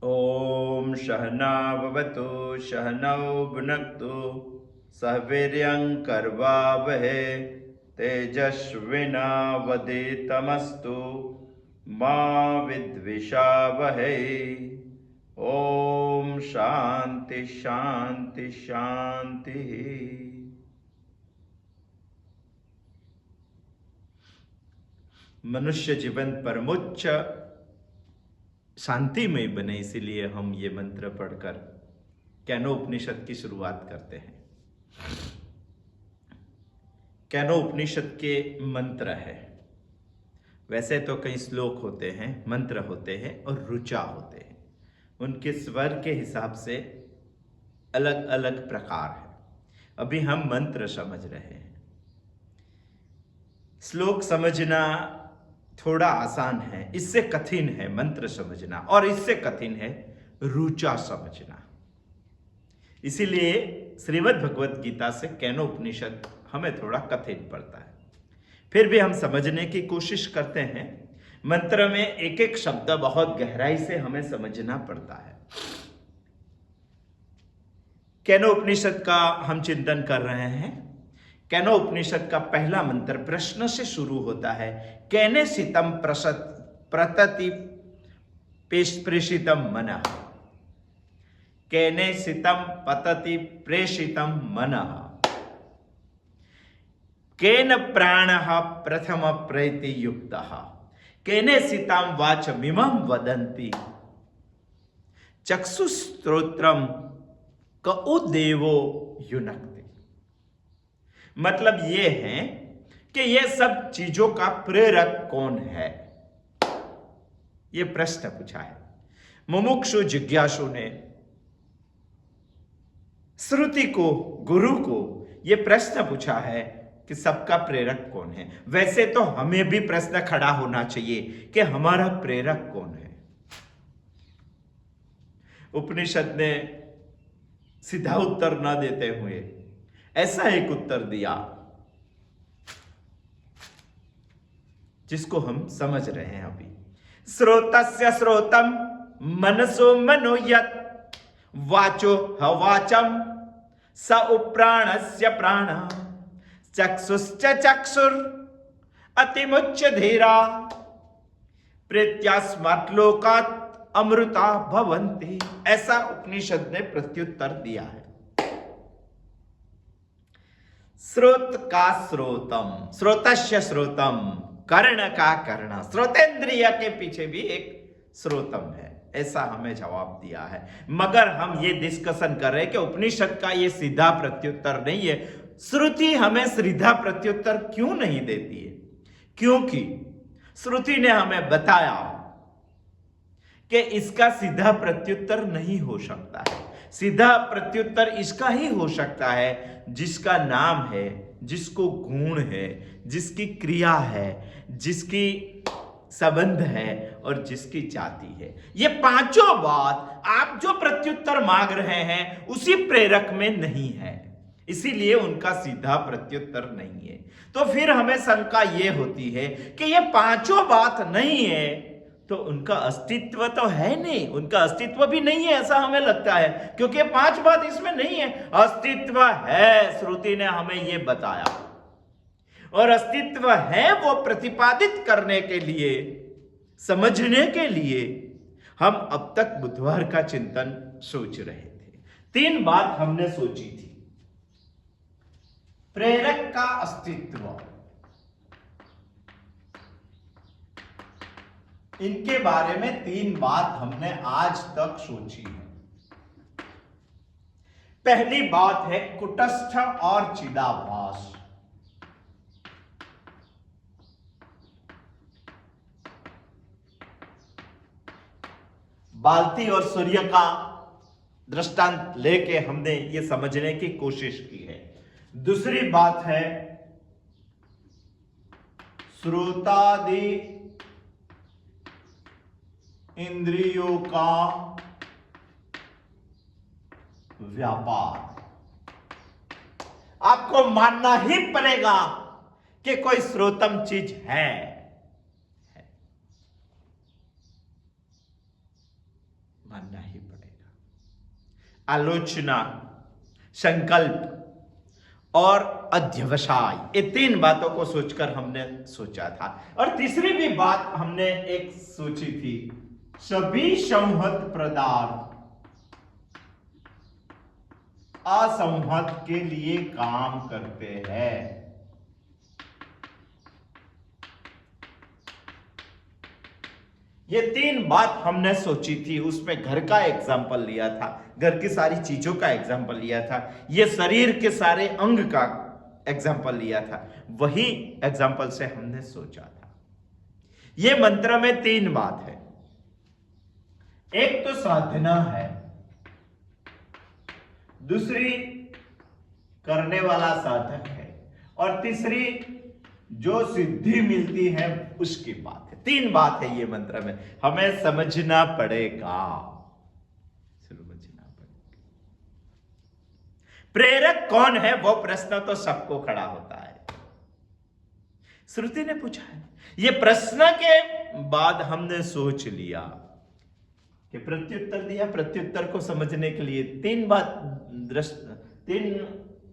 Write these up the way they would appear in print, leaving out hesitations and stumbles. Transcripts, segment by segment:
ॐ सहना भवतु सहनौ भुनक्तु सह वीर्यं कर्वावहै तेजस्विनावधीतमस्तु मा विद्विषावहै। ओम शांति शांति शांति। मनुष्य जीवन परमोच्च शांतिमय बने, इसीलिए हम ये मंत्र पढ़कर केनोपनिषद की शुरुआत करते हैं। केनोपनिषद के मंत्र है। वैसे तो कई श्लोक होते हैं, मंत्र होते हैं और ऋचा होते हैं। उनके स्वर के हिसाब से अलग अलग प्रकार है। अभी हम मंत्र समझ रहे हैं। श्लोक समझना थोड़ा आसान है, इससे कठिन है मंत्र समझना, और इससे कठिन है ऋचा समझना। इसीलिए श्रीमद् भगवत गीता से केनोपनिषद हमें थोड़ा कठिन पड़ता है। फिर भी हम समझने की कोशिश करते हैं। मंत्र में एक एक शब्द बहुत गहराई से हमें समझना पड़ता है। केनोपनिषद का हम चिंतन कर रहे हैं। केनोपनिषद का पहला मंत्र प्रश्न से शुरू होता है। केने सितम प्रतति प्रेषितम मनः। केने सितम पतति प्रेषितम मनः। केन प्राणः प्रथम प्रैति युक्तः। केने सिताम वाचमिमं वदन्ति। चक्षुस्त्रोत्रम कउ देवो युनक्ति। मतलब ये है कि ये सब चीजों का प्रेरक कौन है, ये प्रश्न पूछा है। मुमुक्षु जिज्ञासु ने श्रुति को, गुरु को ये प्रश्न पूछा है कि सबका प्रेरक कौन है। वैसे तो हमें भी प्रश्न खड़ा होना चाहिए कि हमारा प्रेरक कौन है। उपनिषद ने सीधा उत्तर न देते हुए ऐसा एक उत्तर दिया जिसको हम समझ रहे हैं अभी। श्रोतस्य श्रोतम मनसो मनोयत वाचो हवाचम स उप्राणस्य प्राण चक्षुश्च चक्षुर अतिमुच्च धीरा प्रीत्यास्मात् लोकात् अमृता भवन्ति। ऐसा उपनिषद ने प्रत्युत्तर दिया है। श्रोत का श्रोतम, श्रोतस्य श्रोतम, कर्ण का कर्ण, श्रोतेंद्रिय के पीछे भी एक श्रोतम है, ऐसा हमें जवाब दिया है। मगर हम ये डिस्कशन कर रहे हैं कि उपनिषद का ये सीधा प्रत्युत्तर नहीं है। श्रुति हमें सीधा प्रत्युत्तर क्यों नहीं देती है? क्योंकि श्रुति ने हमें बताया कि इसका सीधा प्रत्युत्तर नहीं हो सकता है। सीधा प्रत्युत्तर इसका ही हो सकता है जिसका नाम है, जिसको गुण है, जिसकी क्रिया है, जिसकी संबंध है और जिसकी जाति है। ये पांचों बात आप जो प्रत्युत्तर मांग रहे हैं उसी प्रेरक में नहीं है, इसीलिए उनका सीधा प्रत्युत्तर नहीं है। तो फिर हमें शंका ये होती है कि ये पांचों बात नहीं है तो उनका अस्तित्व तो है नहीं, उनका अस्तित्व भी नहीं है ऐसा हमें लगता है, क्योंकि पांच बात इसमें नहीं है। अस्तित्व है, श्रुति ने हमें ये बताया, और अस्तित्व है वो प्रतिपादित करने के लिए, समझने के लिए हम अब तक बुधवार का चिंतन सोच रहे थे। तीन बात हमने सोची थी। प्रेरक का अस्तित्व, इनके बारे में तीन बात हमने आज तक सोची है। पहली बात है कुटस्थ और चिदाभास। बाल्टी और सूर्य का दृष्टांत लेके हमने ये समझने की कोशिश की है। दूसरी बात है श्रोतादि इंद्रियों का व्यापार। आपको मानना ही पड़ेगा कि कोई श्रोतम चीज है। मानना ही पड़ेगा। आलोचना, संकल्प और अध्यवसाय, ये 3 बातों को सोचकर हमने सोचा था। और तीसरी भी बात हमने एक सोची थी, सभी संहत पदार्थ असंहत के लिए काम करते हैं। ये 3 बात हमने सोची थी। उसमें घर का एग्जाम्पल लिया था, घर की सारी चीजों का एग्जाम्पल लिया था, ये शरीर के सारे अंग का एग्जाम्पल लिया था। वही एग्जाम्पल से हमने सोचा था। ये मंत्र में 3 बात है। एक तो साधना है, दूसरी करने वाला साधक है, और तीसरी जो सिद्धि मिलती है उसकी बात है। 3 बात है ये मंत्र में, हमें समझना पड़ेगा। प्रेरक कौन है, वो प्रश्न तो सबको खड़ा होता है। श्रुति ने पूछा है। ये प्रश्न के बाद हमने सोच लिया कि प्रत्युत्तर दिया। प्रत्युत्तर को समझने के लिए 3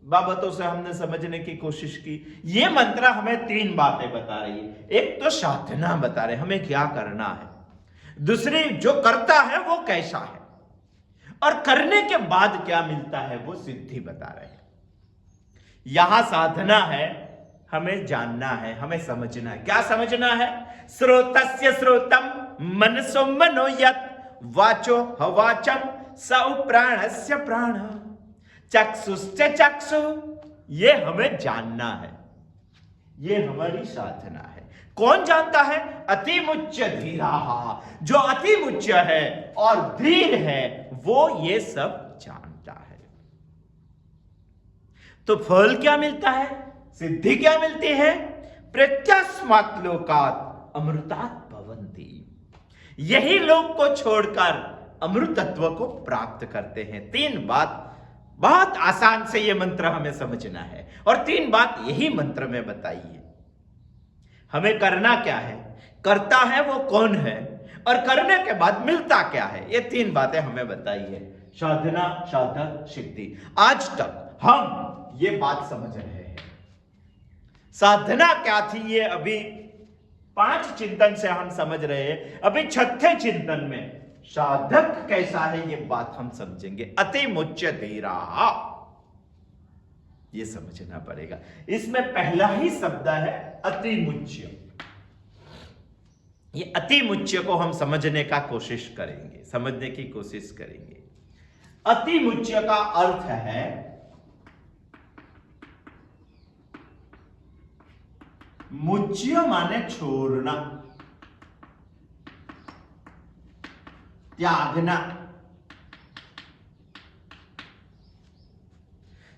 बाबतों से हमने समझने की कोशिश की। ये मंत्र हमें 3 बातें बता रही है। एक तो साधना बता रहे हमें क्या करना है, दूसरी जो करता है वो कैसा है, और करने के बाद क्या मिलता है वो सिद्धि बता रहे हैं। यहां साधना है, हमें जानना है, हमें समझना है। क्या समझना है? श्रोतस्य श्रोतम मनसो मनोयत वाचो हवाचम सौ प्राणस्य प्राण चक्षुश्च चक्षु। ये हमें जानना है, ये हमारी साधना है। कौन जानता है? अतिमुच्य धीराहा, जो अतिमुच्य है और धीर है वो ये सब जानता है। तो फल क्या मिलता है, सिद्धि क्या मिलती है? प्रत्यास्मात् लोकात् अमृतात् भवन्ति। यही लोक को छोड़कर अमृतत्व को प्राप्त करते हैं। 3 बात बहुत आसान से ये मंत्र हमें समझना है, और 3 बात यही मंत्र में बताई है। हमें करना क्या है, करता है वो कौन है, और करने के बाद मिलता क्या है, ये 3 बातें हमें बताई है। साधना, साधक, सिद्धि। आज तक हम ये बात समझ रहे हैं। साधना क्या थी ये अभी 5 चिंतन से हम समझ रहे हैं। अभी 6थे चिंतन में साधक कैसा है ये बात हम समझेंगे। अतिमुच्य धीराः, ये समझना पड़ेगा। इसमें पहला ही शब्द है अतिमुच्य। ये अतिमुच्य को हम समझने का कोशिश करेंगे, समझने की कोशिश करेंगे। अतिमुच्य का अर्थ है मुच्य माने छोड़ना, त्यागना।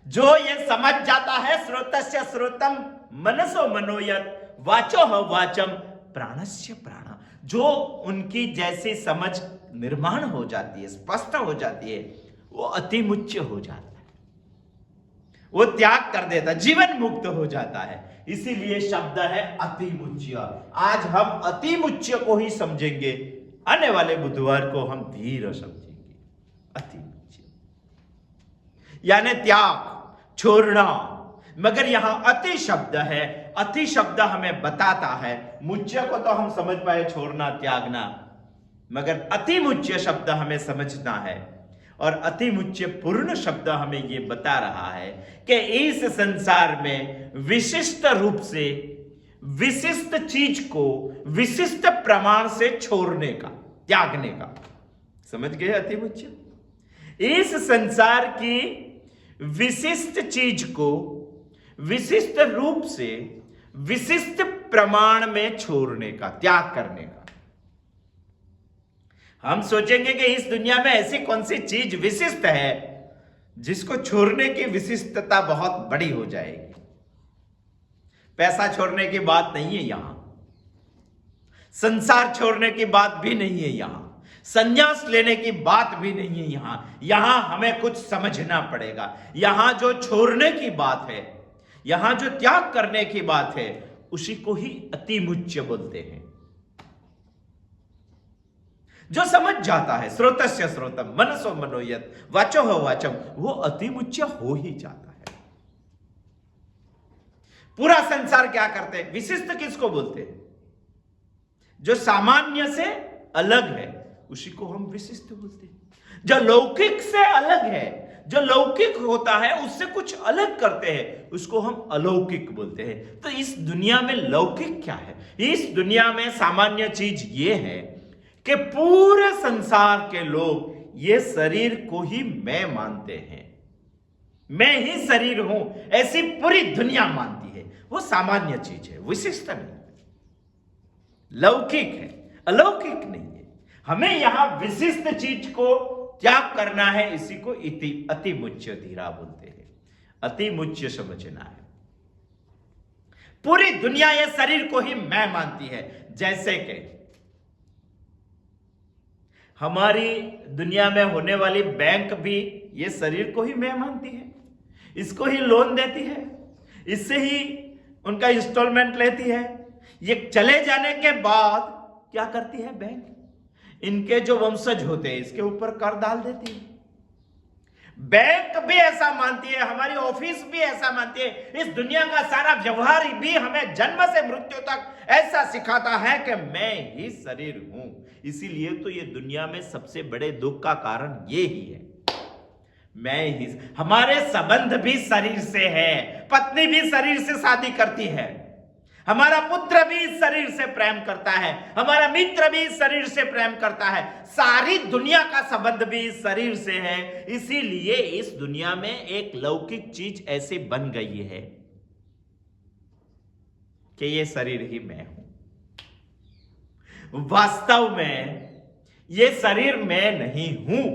जो ये समझ जाता है श्रोतस्य श्रोतम मनसो मनोयत वाचो ह वाचम प्राणस्य प्राण, जो उनकी जैसी समझ निर्माण हो जाती है, स्पष्ट हो जाती है, वो अतिमुच्य हो जाता है, वो त्याग कर देता, जीवन मुक्त हो जाता है। इसीलिए शब्द है अतिमुच्य। आज हम अतिमुच्य को ही समझेंगे, आने वाले बुधवार को हम धीर समझेंगे। अतिमुच्य यानी त्याग, छोड़ना। मगर यहां अति शब्द है, अति शब्द हमें बताता है, मुच्य को तो हम समझ पाए, छोड़ना, त्यागना, मगर अतिमुच्य शब्द हमें समझना है। और अतिमुच्य पूर्ण शब्द हमें यह बता रहा है कि इस संसार में विशिष्ट रूप से विशिष्ट चीज को विशिष्ट प्रमाण से छोड़ने का, त्यागने का। समझ गए अतिमुच्य? इस संसार की विशिष्ट चीज को विशिष्ट रूप से विशिष्ट प्रमाण में छोड़ने का, त्याग करने का। हम सोचेंगे कि इस दुनिया में ऐसी कौन सी चीज विशिष्ट है जिसको छोड़ने की विशिष्टता बहुत बड़ी हो जाएगी। पैसा छोड़ने की बात नहीं है यहां, संसार छोड़ने की बात भी नहीं है यहां, संन्यास लेने की बात भी नहीं है यहां। यहां हमें कुछ समझना पड़ेगा। यहां जो छोड़ने की बात है, यहां जो त्याग करने की बात है, उसी को ही अतिमुच्य बोलते हैं। जो समझ जाता है, श्रोतस्य श्रोतम मनसो मनोयत वाचो हो वाचम, वो अतिमुच्य हो ही जाता है। पूरा संसार क्या करते हैं? विशिष्ट किसको बोलते हैं? जो सामान्य से अलग है उसी को हम विशिष्ट बोलते हैं। जो लौकिक से अलग है, जो लौकिक होता है उससे कुछ अलग करते हैं, उसको हम अलौकिक बोलते हैं। तो इस दुनिया में लौकिक क्या है? इस दुनिया में सामान्य चीज ये है कि पूरे संसार के लोग ये शरीर को ही मैं मानते हैं, मैं ही शरीर हूं, ऐसी पूरी दुनिया मानती है। वो सामान्य चीज है, विशिष्ट नहीं है, लौकिक है, अलौकिक नहीं है। हमें यहां विशिष्ट चीज को त्याग करना है, इसी को अतिमुच्य धीरा बोलते हैं। अतिमुच्य समझना है। पूरी दुनिया ये शरीर को ही मैं मानती है। जैसे कि हमारी दुनिया में होने वाली बैंक भी ये शरीर को ही मैं मानती है, इसको ही लोन देती है, इससे ही उनका इंस्टॉलमेंट लेती है। ये चले जाने के बाद क्या करती है बैंक? इनके जो वंशज होते हैं इसके ऊपर कर डाल देती है। बैंक भी ऐसा मानती है, हमारी ऑफिस भी ऐसा मानती है, इस दुनिया का सारा व्यवहार भी हमें जन्म से मृत्यु तक ऐसा सिखाता है कि मैं ही शरीर हूं। इसीलिए तो ये दुनिया में सबसे बड़े दुख का कारण ये ही है, मैं ही। हमारे संबंध भी शरीर से है, पत्नी भी शरीर से शादी करती है, हमारा पुत्र भी इस शरीर से प्रेम करता है, हमारा मित्र भी इस शरीर से प्रेम करता है, सारी दुनिया का संबंध भी इस शरीर से है। इसीलिए इस दुनिया में एक लौकिक चीज ऐसी बन गई है कि ये शरीर ही मैं हूं। वास्तव में ये शरीर मैं नहीं हूं,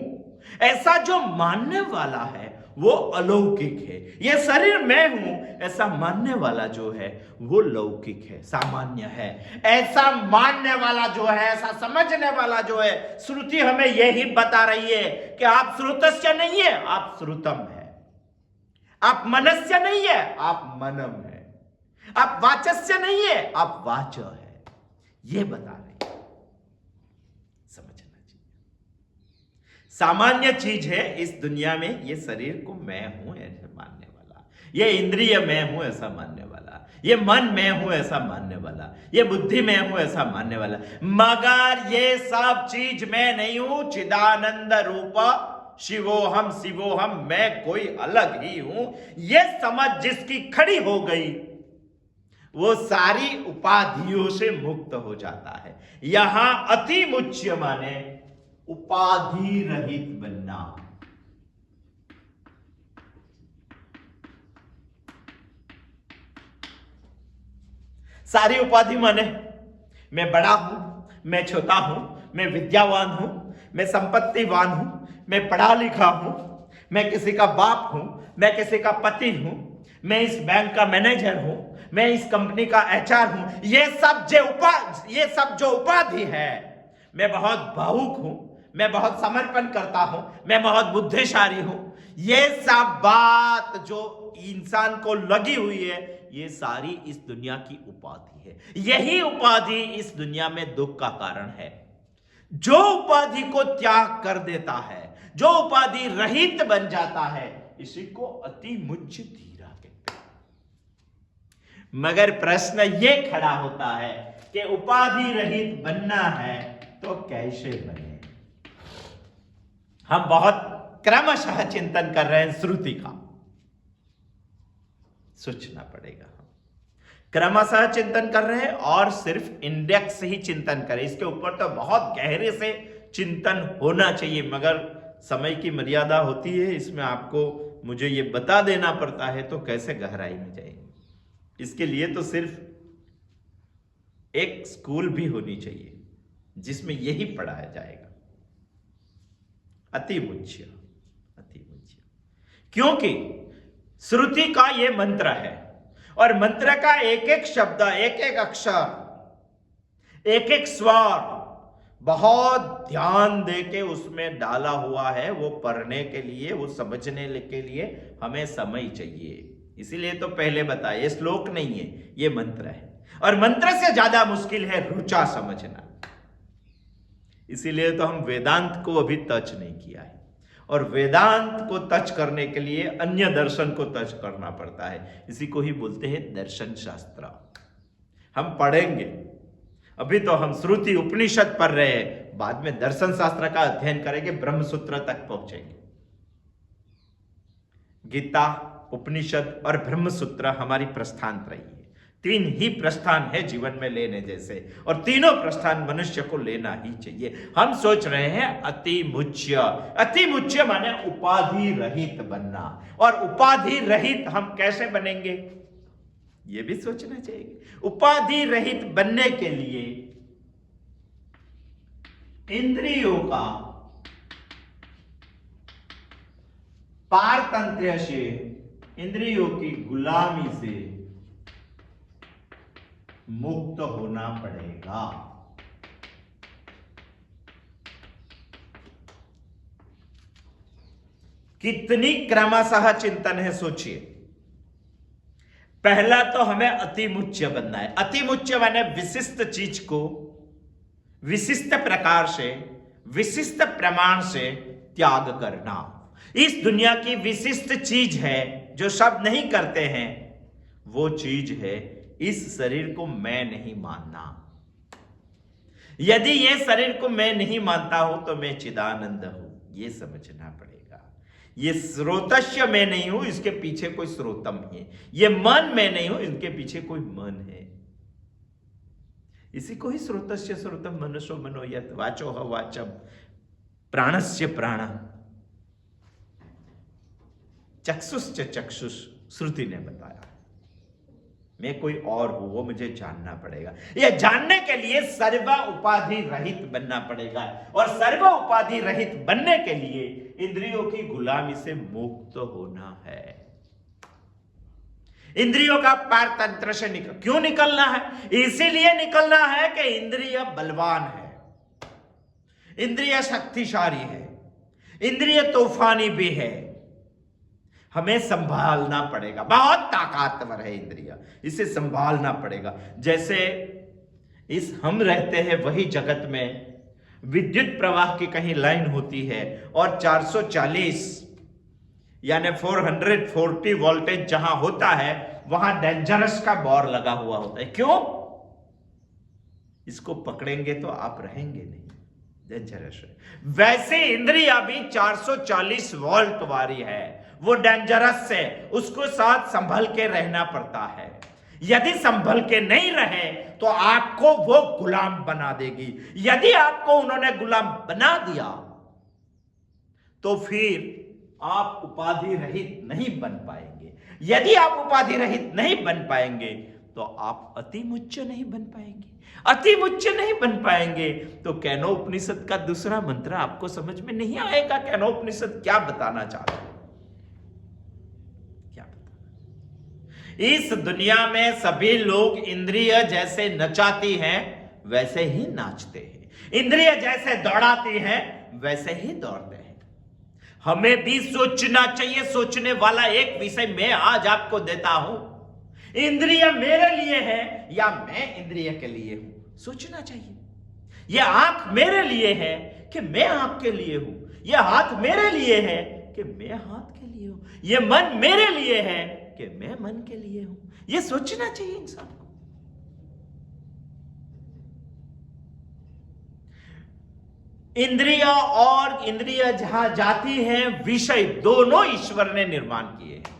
ऐसा जो मानने वाला है वो अलौकिक है। ये शरीर मैं हूं ऐसा मानने वाला जो है वो लौकिक है, सामान्य है। ऐसा मानने वाला जो है, ऐसा समझने वाला जो है, श्रुति हमें यही बता रही है कि आप श्रुतस्य नहीं है, आप श्रुतम है। आप मनस्य नहीं है, आप मनम है। आप वाचस्य नहीं है, आप वाच है। ये बता रही है, समझना चाहिए। सामान्य चीज है इस दुनिया में, ये शरीर को मैं हूं ऐसा मानने वाला, ये इंद्रिय मैं हूं ऐसा मानने वाला, ये मन मैं हूं ऐसा मानने वाला, ये बुद्धि मैं हूं ऐसा मानने वाला। मगर ये सब चीज मैं नहीं हूं। चिदानंद रूप शिवोहम शिवोहम, मैं कोई अलग ही हूं, ये समझ जिसकी खड़ी हो गई वो सारी उपाधियों से मुक्त हो जाता है। यहां अतिमुच्य माने उपाधि रहित बनना। सारी उपाधि माने मैं बड़ा हूं, मैं छोटा हूं, मैं विद्यावान हूं, मैं संपत्तिवान हूं, मैं पढ़ा लिखा हूं, मैं किसी का बाप हूं, मैं किसी का पति हूं, मैं इस बैंक का मैनेजर हूं, मैं इस कंपनी का एचआर हूं। ये सब जो उपाधि है, मैं बहुत भावुक हूं, मैं बहुत समर्पण करता हूं, मैं बहुत बुद्धिशाली हूं, ये सब बात जो इंसान को लगी हुई है, ये सारी इस दुनिया की उपाधि है। यही उपाधि इस दुनिया में दुख का कारण है। जो उपाधि को त्याग कर देता है, जो उपाधि रहित बन जाता है, इसी को अतिमुच्य धीरा कहते हैं। मगर प्रश्न ये खड़ा होता है कि उपाधि रहित बनना है तो कैसे बने? हम बहुत क्रमशः चिंतन कर रहे हैं श्रुति का, सोचना पड़ेगा। हम क्रमशः चिंतन कर रहे हैं और सिर्फ इंडेक्स ही चिंतन करें, इसके ऊपर तो बहुत गहरे से चिंतन होना चाहिए, मगर समय की मर्यादा होती है, इसमें आपको मुझे ये बता देना पड़ता है, तो कैसे गहराई में जाएंगे। इसके लिए तो सिर्फ एक स्कूल भी होनी चाहिए जिसमें यही पढ़ाया जाएगा, अतिमुच्य। क्योंकि श्रुति का यह मंत्र है और मंत्र का एक एक शब्द, एक एक अक्षर, एक एक स्वर बहुत ध्यान देके उसमें डाला हुआ है। वो पढ़ने के लिए, वो समझने के लिए हमें समय चाहिए। इसीलिए तो पहले बताया, ये श्लोक नहीं है, ये मंत्र है। और मंत्र से ज्यादा मुश्किल है रुचा समझना। इसीलिए तो हम वेदांत को अभी टच नहीं किया है, और वेदांत को टच करने के लिए अन्य दर्शन को टच करना पड़ता है। इसी को ही बोलते हैं दर्शन शास्त्र। हम पढ़ेंगे, अभी तो हम श्रुति उपनिषद पढ़ रहे हैं, बाद में दर्शन शास्त्र का अध्ययन करेंगे, ब्रह्म सूत्र तक पहुंचेंगे। गीता, उपनिषद और ब्रह्म सूत्र हमारी प्रस्थान रही है। 3 ही प्रस्थान है जीवन में लेने जैसे, और तीनों प्रस्थान मनुष्य को लेना ही चाहिए। हम सोच रहे हैं अति मुच्य। अति मुच्य माने उपाधि रहित बनना, और उपाधि रहित हम कैसे बनेंगे ये भी सोचना चाहिए। उपाधि रहित बनने के लिए इंद्रियों का पारतंत्र्य से, इंद्रियों की गुलामी से मुक्त होना पड़ेगा। कितनी क्रमशः चिंतन है सोचिए। पहला तो हमें अतिमुच्य बनना है। अतिमुच्य माने विशिष्ट चीज को विशिष्ट प्रकार से, विशिष्ट प्रमाण से त्याग करना। इस दुनिया की विशिष्ट चीज है जो सब नहीं करते हैं, वो चीज है इस शरीर को मैं नहीं मानना। यदि ये शरीर को मैं नहीं मानता हूं तो मैं चिदानंद हूं, ये समझना पड़ेगा। ये स्रोतस्य मैं नहीं हूं, इसके पीछे कोई स्रोतम है। ये मन मैं नहीं हूं, इनके पीछे कोई मन है। इसी को ही स्रोतस्य स्रोतम मनसो मनो यत् वाचो ह वाचम प्राणस्य प्राण चक्षुश्च चक्षुष श्रुति ने बताया। मैं कोई और हूं, वो मुझे जानना पड़ेगा। यह जानने के लिए सर्व उपाधि रहित बनना पड़ेगा, और सर्व उपाधि रहित बनने के लिए इंद्रियों की गुलामी से मुक्त होना है। इंद्रियों का पारतंत्र से क्यों निकलना है? इसीलिए निकलना है कि इंद्रिय बलवान है, इंद्रिय शक्तिशाली है, इंद्रिय तूफानी भी है। हमें संभालना पड़ेगा। बहुत ताकतवर है इंद्रिय, इसे संभालना पड़ेगा। जैसे इस हम रहते हैं वही जगत में विद्युत प्रवाह की कहीं लाइन होती है और 440 यानी 440 वोल्टेज जहां होता है वहां डेंजरस का बोर्ड लगा हुआ होता है। क्यों? इसको पकड़ेंगे तो आप रहेंगे नहीं, डेंजरस है। वैसे इंद्रिया भी 440 वोल्ट वाली है, वो डेंजरस है, उसको साथ संभल के रहना पड़ता है। यदि संभल के नहीं रहे तो आपको वो गुलाम बना देगी। यदि आपको उन्होंने गुलाम बना दिया तो फिर आप उपाधि रहित नहीं बन पाएंगे। यदि आप उपाधि रहित नहीं बन पाएंगे तो आप अतिमुच्य नहीं बन पाएंगे। अतिमुच्य नहीं बन पाएंगे तो केनोपनिषद का दूसरा मंत्र आपको समझ में नहीं आएगा। केनोपनिषद क्या बताना चाहता है? इस दुनिया में सभी लोग इंद्रिय जैसे नचाती हैं वैसे ही नाचते हैं, इंद्रिय जैसे दौड़ाती हैं वैसे ही दौड़ते हैं। हमें भी सोचना चाहिए। सोचने वाला एक विषय मैं आज आपको देता हूं। इंद्रिय मेरे लिए है या मैं इंद्रिय के लिए हूं, सोचना चाहिए। यह आंख मेरे लिए है कि मैं आंख के लिए हूं, यह हाथ मेरे लिए है कि मैं हाथ के लिए हूं, यह मन मेरे लिए है कि मैं मन के लिए हूं। यह सोचना चाहिए इंसान को। इंद्रिय और इंद्रिय जहां जाती हैं, विषय दोनों ईश्वर ने निर्माण किए हैं।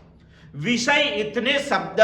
विषय इतने शब्द,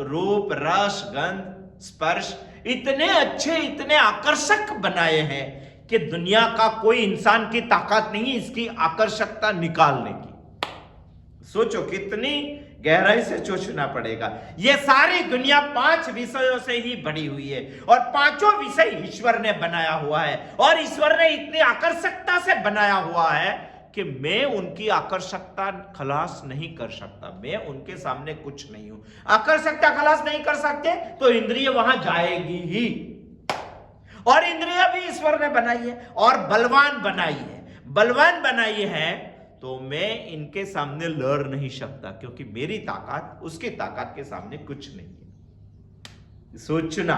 रूप, रस, गंध, स्पर्श इतने अच्छे, इतने आकर्षक बनाए हैं कि दुनिया का कोई इंसान की ताकत नहीं इसकी आकर्षकता निकालने की। सोचो कितनी गहराई से सोचना पड़ेगा। यह सारी दुनिया 5 विषयों से ही बनी हुई है और 5 विषय ईश्वर ने बनाया हुआ है, और ईश्वर ने इतनी आकर्षकता से बनाया हुआ है कि मैं उनकी आकर्षकता खलास नहीं कर सकता। मैं उनके सामने कुछ नहीं हूं। आकर्षकता खलास नहीं कर सकते तो इंद्रिय वहां जाएगी ही। और इंद्रिय भी ईश्वर ने बनाई है और बलवान बनाई है। बलवान बनाई है तो मैं इनके सामने लड़ नहीं सकता, क्योंकि मेरी ताकत उसकी ताकत के सामने कुछ नहीं है। सोचना,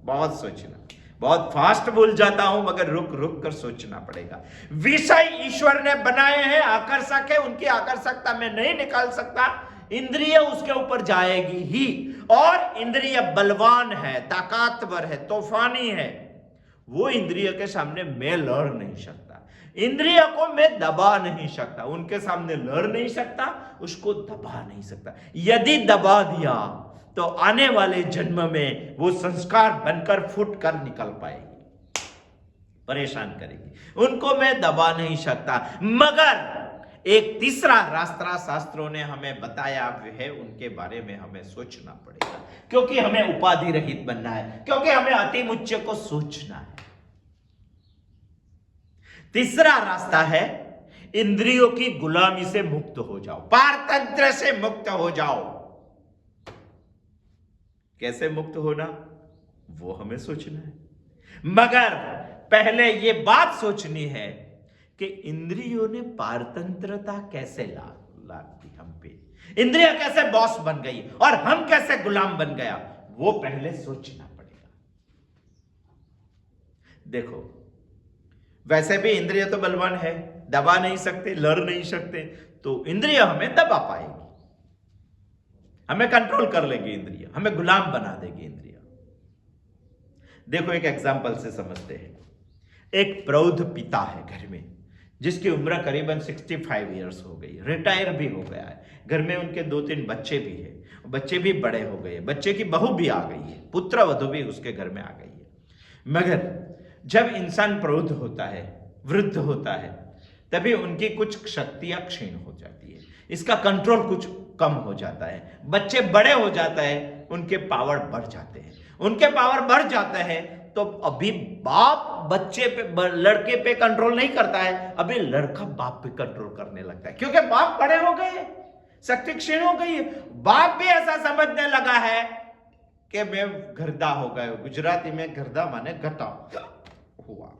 बहुत सोचना, बहुत फास्ट बोल जाता हूं, मगर रुक रुक कर सोचना पड़ेगा। विषय ईश्वर ने बनाए हैं, आकर्षक है, उनकी आकर्षकता में नहीं निकाल सकता, इंद्रिय उसके ऊपर जाएगी ही। और इंद्रिय बलवान है, ताकतवर है, तूफानी है, वो इंद्रिय के सामने मैं लड़ नहीं सकता, इंद्रिय को मैं दबा नहीं सकता, उनके सामने लड़ नहीं सकता, उसको दबा नहीं सकता। यदि दबा दिया तो आने वाले जन्म में वो संस्कार बनकर फूट कर निकल पाएगी, परेशान करेगी, उनको मैं दबा नहीं सकता। मगर एक तीसरा रास्ता शास्त्रों ने हमें बताया है, उनके बारे में हमें सोचना पड़ेगा, क्योंकि हमें उपाधि रहित बनना है, क्योंकि हमें अतिमुच्च को सोचना है। तीसरा रास्ता है इंद्रियों की गुलामी से मुक्त हो जाओ, पारतंत्र से मुक्त हो जाओ। कैसे मुक्त होना, वो हमें सोचना है, मगर पहले ये बात सोचनी है कि इंद्रियों ने पारतंत्रता कैसे ला दी हम पे, इंद्रिय कैसे बॉस बन गई और हम कैसे गुलाम बन गया, वो पहले सोचना पड़ेगा। देखो, वैसे भी इंद्रिय तो बलवान है, दबा नहीं सकते, लड़ नहीं सकते, तो इंद्रिय हमें दबा पाएगी, हमें कंट्रोल कर लेगी इंद्रिय, हमें गुलाम बना देगी इंद्रिय। देखो, एक एग्जांपल से समझते हैं। एक प्रौढ़ पिता है घर में, जिसकी उम्र करीबन 65 इयर्स हो गई, रिटायर भी हो गया है, घर में उनके 2-3 बच्चे भी हैं, बच्चे भी बड़े हो गए, बच्चे की बहू भी आ गई है, पुत्र वधू भी उसके घर में आ गई है। मगर जब इंसान प्रौढ़ होता है, वृद्ध होता है, तभी उनकी कुछ शक्तियां क्षीण हो जाती है, इसका कंट्रोल कुछ कम हो जाता है। बच्चे बड़े हो जाते हैं, उनके पावर बढ़ जाते हैं, उनके पावर बढ़ जाते हैं, तो अभी बाप बच्चे पे, लड़के पे कंट्रोल नहीं करता है, अभी लड़का बाप पे कंट्रोल करने लगता है, क्योंकि बाप बड़े हो गए, शक्ति क्षीण हो गई है। बाप भी ऐसा समझने लगा है कि मैं घरदा हो गया, गुजराती में घरदा माने घटा हुआ।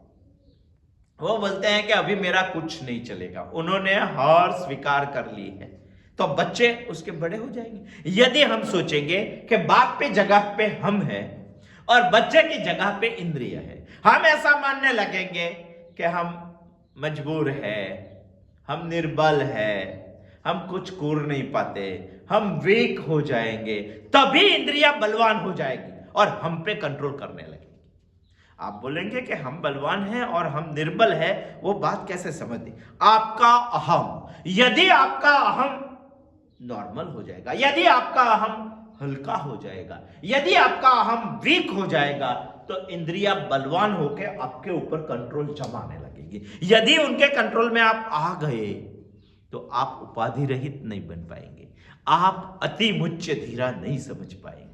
वो बोलते हैं कि अभी मेरा कुछ नहीं चलेगा, उन्होंने हार स्वीकार कर ली है, तो बच्चे उसके बड़े हो जाएंगे। यदि हम सोचेंगे कि बाप पे जगह पे हम हैं और बच्चे की जगह पे इंद्रिय है, हम ऐसा मानने लगेंगे कि हम मजबूर है, हम निर्बल है, हम कुछ कर नहीं पाते, हम वीक हो जाएंगे, तभी इंद्रियां बलवान हो जाएगी और हम पे कंट्रोल करने लगेगी। आप बोलेंगे कि हम बलवान हैं और हम निर्बल हैं, वो बात कैसे समझनी? आपका अहम, यदि आपका अहम नॉर्मल हो जाएगा, यदि आपका अहम हल्का हो जाएगा, यदि आपका अहम वीक हो जाएगा, तो इंद्रियां बलवान होकर आपके ऊपर कंट्रोल जमाने लगेगी। यदि उनके कंट्रोल में आप आ गए तो आप उपाधि रहित नहीं बन पाएंगे, आप अति मुच्च धीरा नहीं समझ पाएंगे।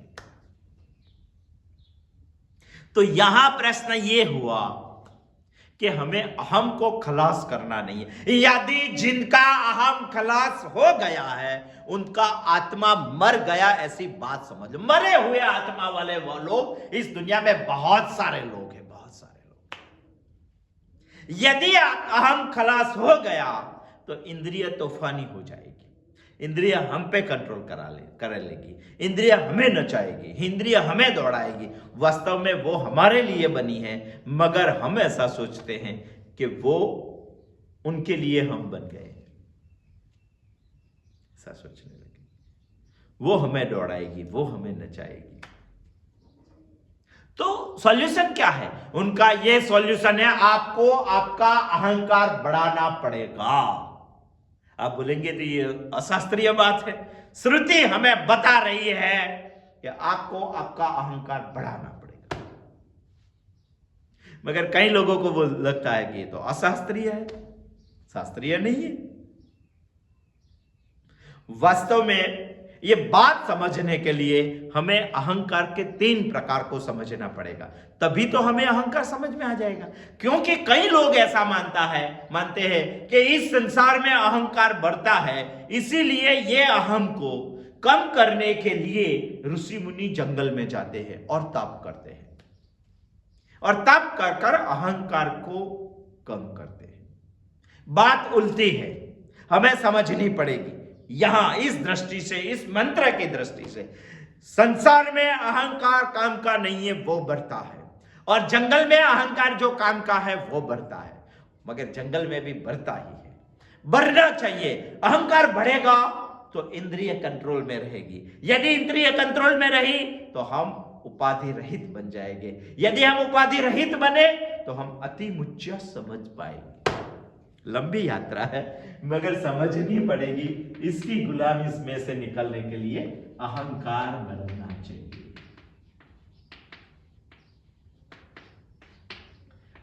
तो यहां प्रश्न ये हुआ कि हमें अहम को खलास करना नहीं है। यदि जिनका अहम खलास हो गया है, उनका आत्मा मर गया, ऐसी बात समझ लो। मरे हुए आत्मा वाले वो लोग इस दुनिया में बहुत सारे लोग हैं, बहुत सारे लोग। यदि अहम खलास हो गया तो इंद्रिय तूफानी हो जाएगी, इंद्रिय हम पे कंट्रोल कर लेगी, इंद्रिय हमें नचाएगी, इंद्रिय हमें दौड़ाएगी। वास्तव में वो हमारे लिए बनी है, मगर हम ऐसा सोचते हैं कि वो उनके लिए हम बन गए, ऐसा सोचने लगे। वो हमें दौड़ाएगी, वो हमें नचाएगी। तो सॉल्यूशन क्या है उनका? ये सॉल्यूशन है, आपको आपका अहंकार बढ़ाना पड़ेगा। आप बोलेंगे तो ये अशास्त्रीय बात है। श्रुति हमें बता रही है कि आपको आपका अहंकार बढ़ाना पड़ेगा, मगर कई लोगों को वो लगता है कि ये तो अशास्त्रीय है, शास्त्रीय नहीं है। वास्तव में ये बात समझने के लिए हमें अहंकार के 3 प्रकार को समझना पड़ेगा, तभी तो हमें अहंकार समझ में आ जाएगा। क्योंकि कई लोग ऐसा मानते हैं कि इस संसार में अहंकार बढ़ता है, इसीलिए ये अहम को कम करने के लिए ऋषि मुनि जंगल में जाते हैं और तप करते हैं, और तप कर अहंकार को कम करते हैं। बात उल्टी है, हमें समझनी पड़ेगी। यहां इस दृष्टि से, इस मंत्र की दृष्टि से, संसार में अहंकार काम का नहीं है, वो बढ़ता है। और जंगल में अहंकार जो काम का है वो बढ़ता है, मगर जंगल में भी बढ़ता ही है, बढ़ना चाहिए। अहंकार बढ़ेगा तो इंद्रिय कंट्रोल में रहेगी, यदि इंद्रिय कंट्रोल में रही तो हम उपाधि रहित बन जाएंगे, यदि हम उपाधि रहित बने तो हम अति मुच्च समझ पाएंगे। लंबी यात्रा है मगर समझनी पड़ेगी। इसकी गुलामी में से निकलने के लिए अहंकार बढ़ना चाहिए।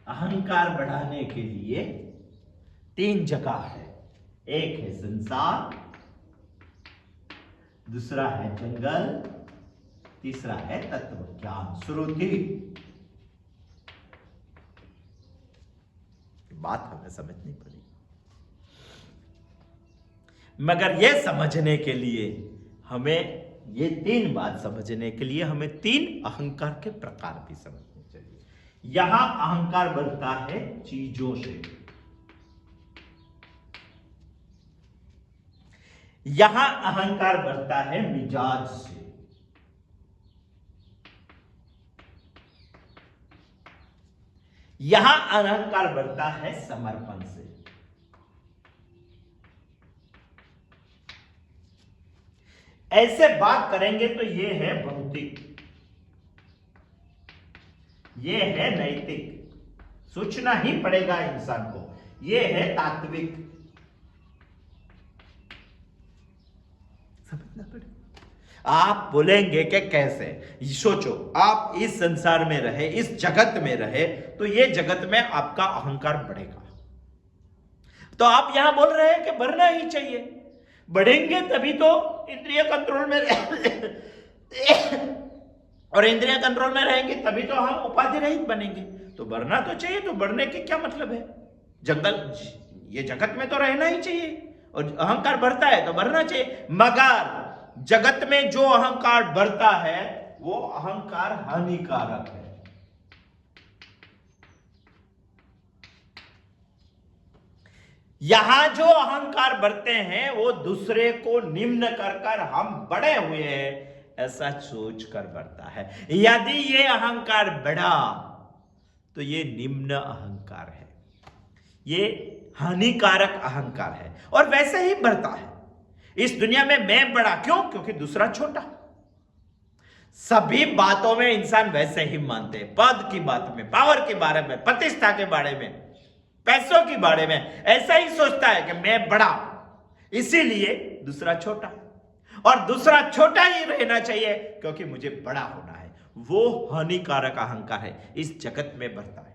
अहंकार बढ़ाने के लिए 3 जगह है, एक है संसार, दूसरा है जंगल, तीसरा है तत्व ज्ञान श्रुति। बात हमें समझनी पड़ेगी, मगर यह समझने के लिए हमें ये 3 बात समझने के लिए हमें 3 अहंकार के प्रकार भी समझने चाहिए। यहां अहंकार बढ़ता है चीजों से, यहां अहंकार बढ़ता है मिजाज से, यहां अहंकार बढ़ता है समर्पण से। ऐसे बात करेंगे तो ये है भौतिक, ये है नैतिक, सोचना ही पड़ेगा इंसान को, ये है तात्विक, समझना पड़ेगा। आप बोलेंगे कि कैसे, सोचो आप इस संसार में रहे, इस जगत में रहे, तो ये जगत में आपका अहंकार बढ़ेगा। तो आप यहां बोल रहे हैं कि बढ़ना ही चाहिए, बढ़ेंगे तभी तो इंद्रिय कंट्रोल में और इंद्रिय कंट्रोल में रहेंगे तभी तो हम उपाधि रहित बनेंगे। तो बढ़ना तो चाहिए, तो बढ़ने के क्या मतलब है? जंगल, ये जगत में तो रहना ही चाहिए, और अहंकार बढ़ता है तो बढ़ना चाहिए। मगर जगत में जो अहंकार बढ़ता है वो अहंकार हानिकारक है। यहां जो अहंकार बढ़ते हैं वो दूसरे को निम्न कर हम बड़े हुए हैं ऐसा सोच कर बढ़ता है। यदि ये अहंकार बढ़ा तो ये निम्न अहंकार है, ये हानिकारक अहंकार है, और वैसे ही बढ़ता है। इस दुनिया में मैं बड़ा क्यों? क्योंकि दूसरा छोटा। सभी बातों में इंसान वैसे ही मानते हैं, पद की बात में, पावर के बारे में, प्रतिष्ठा के बारे में, पैसों के बारे में ऐसा ही सोचता है कि मैं बड़ा, इसीलिए दूसरा छोटा, और दूसरा छोटा ही रहना चाहिए क्योंकि मुझे बड़ा होना है। वो हानिकारक अहंकार है, इस जगत में बढ़ता है।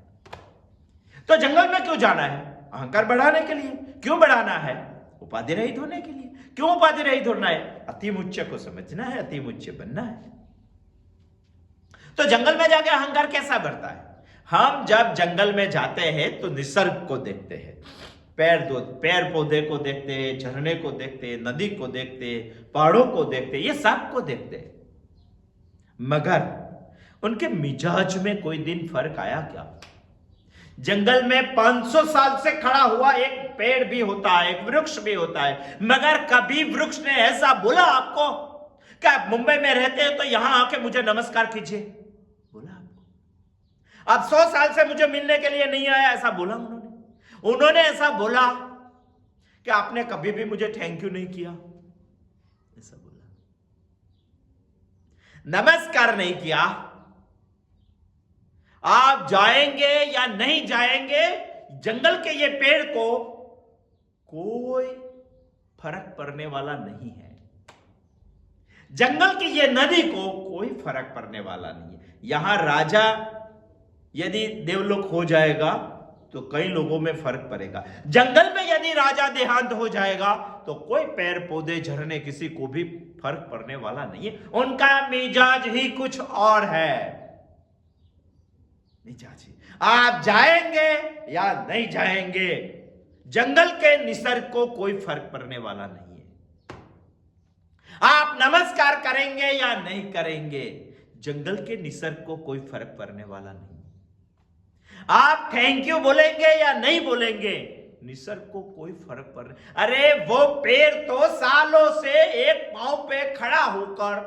तो जंगल में क्यों जाना है? अहंकार बढ़ाने के लिए। क्यों बढ़ाना है? उपाधि रहित होने के लिए। क्यों उपाधि रहित होना है? अतिमुच्च को समझना है, अतिमुच्च बनना है। तो जंगल में जाके अहंकार कैसा बढ़ता है? हम जब जंगल में जाते हैं तो निसर्ग को देखते हैं, पेड़ पौधे को देखते हैं, झरने को देखते हैं, नदी को देखते हैं, पहाड़ों को देखते हैं, ये सब को देखते हैं। मगर उनके मिजाज में कोई दिन फर्क आया क्या? जंगल में 500 साल से खड़ा हुआ एक पेड़ भी होता है, एक वृक्ष भी होता है, मगर कभी वृक्ष ने ऐसा बोला आपको कि आप मुंबई में रहते हैं तो यहां आके मुझे नमस्कार कीजिए? बोला आपको? आप 100 साल से मुझे मिलने के लिए नहीं आया, ऐसा बोला उन्होंने ऐसा बोला कि आपने कभी भी मुझे थैंक यू नहीं किया, ऐसा बोला, नमस्कार नहीं किया। आप जाएंगे या नहीं जाएंगे, जंगल के ये पेड़ को कोई फर्क पड़ने वाला नहीं है, जंगल की ये नदी को कोई फर्क पड़ने वाला नहीं है। यहां राजा यदि देवलोक हो जाएगा तो कई लोगों में फर्क पड़ेगा, जंगल में यदि राजा देहांत हो जाएगा तो कोई पेड़ पौधे झरने किसी को भी फर्क पड़ने वाला नहीं है। उनका मिजाज ही कुछ और है। मिजाज ही, आप जाएंगे या नहीं जाएंगे, जंगल के निसर्ग को कोई फर्क पड़ने वाला नहीं है। आप नमस्कार करेंगे या नहीं करेंगे, जंगल के निसर्ग को कोई फर्क पड़ने वाला नहीं। आप थैंक यू बोलेंगे या नहीं बोलेंगे, निसर्ग को कोई फर्क पड़ रहा। अरे वो पेड़ तो सालों से एक पांव पे खड़ा होकर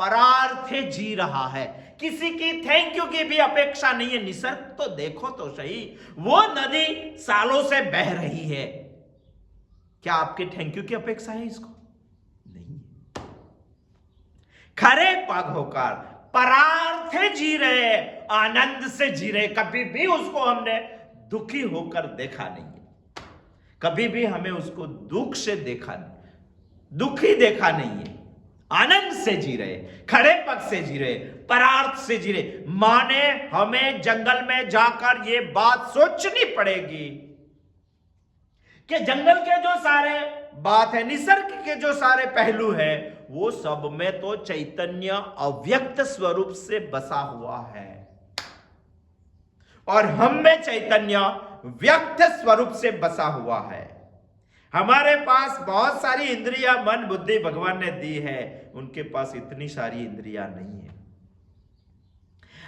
परार्थे जी रहा है, किसी की थैंक यू की भी अपेक्षा नहीं है। निसर्ग तो देखो तो सही, वो नदी सालों से बह रही है, क्या आपके थैंक यू की अपेक्षा है इसको? नहीं। खरे पग होकर परार्थे जी रहे, आनंद से जी रहे, कभी भी उसको हमने दुखी होकर देखा नहीं है, कभी भी हमें उसको दुख से देखा नहीं, दुखी देखा नहीं है। आनंद से जी रहे, खड़े पग से जी रहे, परार्थ से जी रहे। माने हमें जंगल में जाकर ये बात सोचनी पड़ेगी कि जंगल के जो सारे बात है, निसर्ग के जो सारे पहलू है, वो सब में तो चैतन्य अव्यक्त स्वरूप से बसा हुआ है और हम में चैतन्य व्यक्त स्वरूप से बसा हुआ है। हमारे पास बहुत सारी इंद्रियां, मन, बुद्धि भगवान ने दी है, उनके पास इतनी सारी इंद्रियां नहीं है।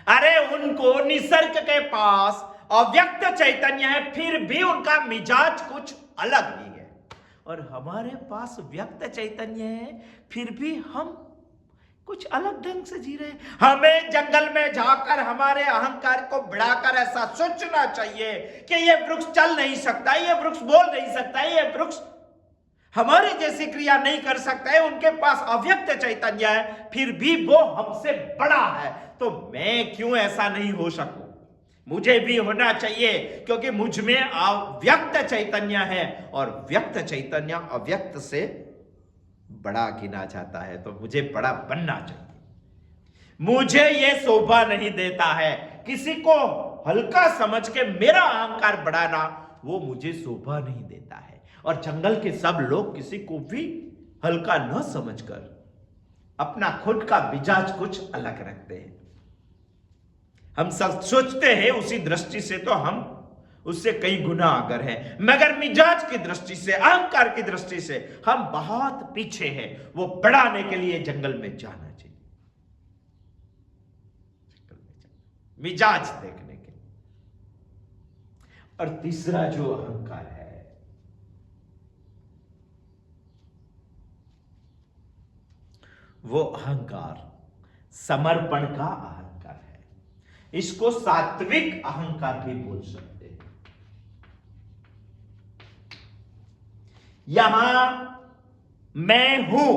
अरे उनको निसर्ग के पास अव्यक्त चैतन्य है, फिर भी उनका मिजाज कुछ अलग ही है, और हमारे पास व्यक्त चैतन्य है, फिर भी हम कुछ अलग ढंग से जी रहे हैं। हमें जंगल में जाकर हमारे अहंकार को बढ़ाकर ऐसा सोचना चाहिए कि ये वृक्ष चल नहीं सकता, ये वृक्ष बोल नहीं सकता, ये वृक्ष हमारे जैसी क्रिया नहीं कर सकता है, उनके पास अव्यक्त चैतन्य है, फिर भी वो हमसे बड़ा है, तो मैं क्यों ऐसा नहीं हो सकूं? मुझे भी होना चाहिए, क्योंकि मुझ में अव्यक्त चैतन्य है और व्यक्त चैतन्य अव्यक्त से बड़ा गिना जाता है, तो मुझे बड़ा बनना चाहिए। मुझे यह शोभा नहीं देता है किसी को हल्का समझ के मेरा अहंकार बढ़ाना, वो मुझे शोभा नहीं देता है। और जंगल के सब लोग किसी को भी हल्का न समझकर अपना खुद का मिजाज कुछ अलग रखते हैं। हम सब सोचते हैं उसी दृष्टि से तो हम उससे कई गुना आगर है, मगर मिजाज की दृष्टि से, अहंकार की दृष्टि से हम बहुत पीछे हैं। वो बढ़ाने के लिए जंगल में जाना चाहिए, मिजाज देखने के लिए। और तीसरा जो अहंकार है, वो अहंकार समर्पण का अहंकार है। इसको सात्विक अहंकार भी बोल सकते हैं। यहां मैं हूं,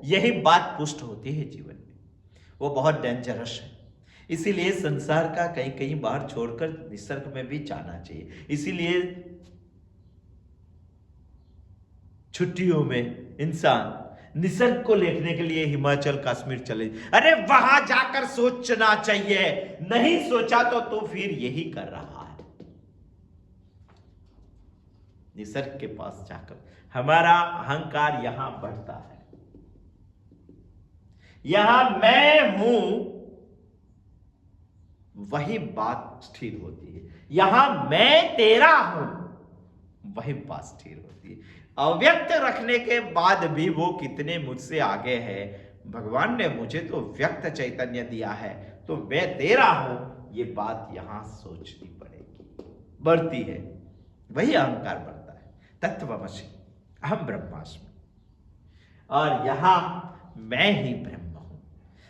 यही बात पुष्ट होती है जीवन में, वो बहुत डेंजरस है। इसीलिए संसार का कई कई बार छोड़कर निसर्ग में भी जाना चाहिए। इसीलिए छुट्टियों में इंसान निसर्ग को देखने के लिए हिमाचल कश्मीर चले, अरे वहां जाकर सोचना चाहिए। नहीं सोचा तो फिर यही कर रहा है। निसर्ग के पास जाकर हमारा अहंकार यहां बढ़ता है। यहां मैं हूं, वही बात स्थिर होती है। यहां मैं तेरा हूं, वही बात स्थिर होती है। अव्यक्त रखने के बाद भी वो कितने मुझसे आगे है। भगवान ने मुझे तो व्यक्त चैतन्य दिया है, तो मैं तेरा हूं, ये बात यहां सोचनी पड़ेगी, बढ़ती है। वही अहंकार बढ़ता है। तत्वमसि अहम ब्रह्मास्मि, और यहां मैं ही ब्रह्म हूं,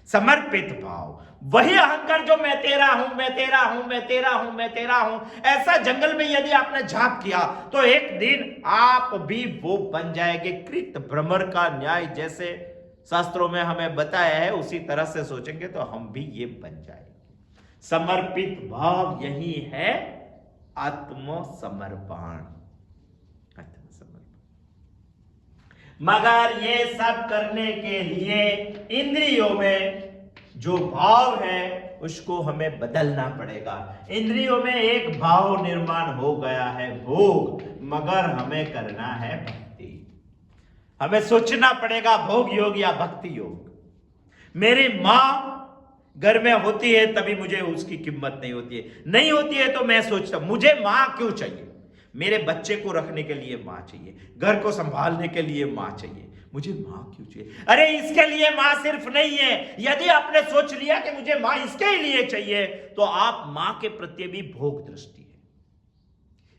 समर्पित भाव। वही अहंकार जो मैं तेरा हूं, मैं तेरा हूं, मैं तेरा हूं, मैं तेरा हूं, ऐसा जंगल में यदि आपने झाप किया तो एक दिन आप भी वो बन जाएंगे। कृत भ्रमर का न्याय जैसे शास्त्रों में हमें बताया है, उसी तरह से सोचेंगे तो हम भी ये बन जाएंगे। समर्पित भाव यही है आत्मसमर्पण। मगर ये सब करने के लिए इंद्रियों में जो भाव है उसको हमें बदलना पड़ेगा। इंद्रियों में एक भाव निर्माण हो गया है, भोग, मगर हमें करना है भक्ति। हमें सोचना पड़ेगा भोग योग या भक्ति योग। मेरी मां घर में होती है तभी मुझे उसकी कीमत नहीं होती है, नहीं होती है तो मैं सोचता मुझे मां क्यों चाहिए। मेरे बच्चे को रखने के लिए मां चाहिए, घर को संभालने के लिए मां चाहिए, मुझे मां क्यों चाहिए। अरे इसके लिए मां सिर्फ नहीं है। यदि आपने सोच लिया कि मुझे मां इसके लिए चाहिए, तो आप मां के प्रति भी भोग दृष्टि है।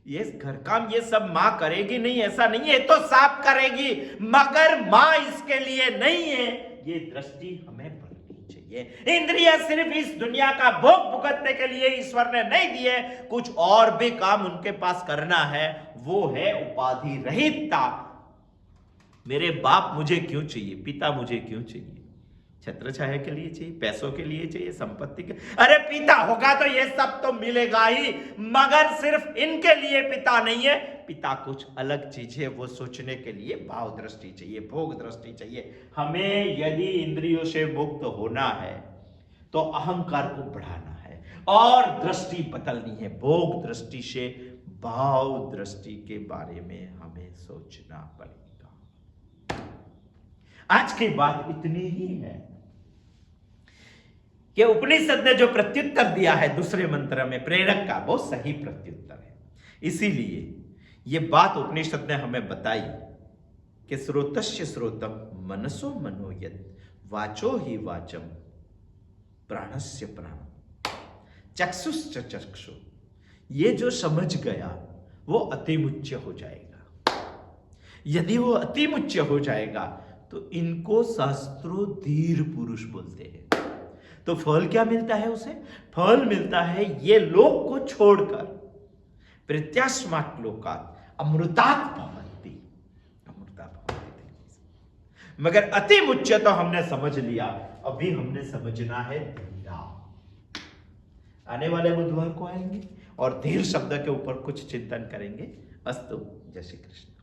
ये घर काम ये सब मां करेगी नहीं, ऐसा नहीं है, तो साफ करेगी, मगर मां इसके लिए नहीं है, ये दृष्टि हमें बदलनी। चाहिए। इंद्रिय सिर्फ इस दुनिया का भोग भुगतने के लिए ईश्वर ने नहीं दिए, कुछ और भी काम उनके पास करना है, वो है उपाधि रहितता। मेरे बाप मुझे क्यों चाहिए, पिता मुझे क्यों चाहिए? छत्र छाया के लिए चाहिए, पैसों के लिए चाहिए, संपत्ति के, अरे पिता होगा तो ये सब तो मिलेगा ही, मगर सिर्फ इनके लिए पिता नहीं है। पिता कुछ अलग चीज है, वो सोचने के लिए भाव दृष्टि चाहिए, भोग दृष्टि चाहिए। हमें यदि इंद्रियों से मुक्त होना है तो अहंकार को बढ़ाना है और दृष्टि बदलनी है। भोग दृष्टि से भाव दृष्टि के बारे में हमें सोचना पड़ेगा। आज की बात इतनी ही है कि उपनिषद ने जो प्रत्युत्तर दिया है दूसरे मंत्र में प्रेरक का, वो सही प्रत्युत्तर है। इसीलिए ये बात उपनिषद ने हमें बताई कि श्रोतस्य श्रोतम मनसो मनोयत वाचो ही वाचम प्राणस्य प्राण चक्षुश्च चक्षु। ये जो समझ गया वो अतिमुच्य हो जाएगा। यदि वो अतिमुच्य हो जाएगा तो इनको शास्त्रों धीर पुरुष बोलते हैं। तो फल क्या मिलता है उसे? फल मिलता है ये लोक को छोड़कर प्रत्यास्मात् लोकात् अमृतात् भवन्ति, अमृतात् भवन्ति। मगर अति मुच्य तो हमने समझ लिया, अभी हमने समझना है धीरा। आने वाले बुधवार को आएंगे और धीर शब्द के ऊपर कुछ चिंतन करेंगे। अस्तु, जय श्री कृष्ण।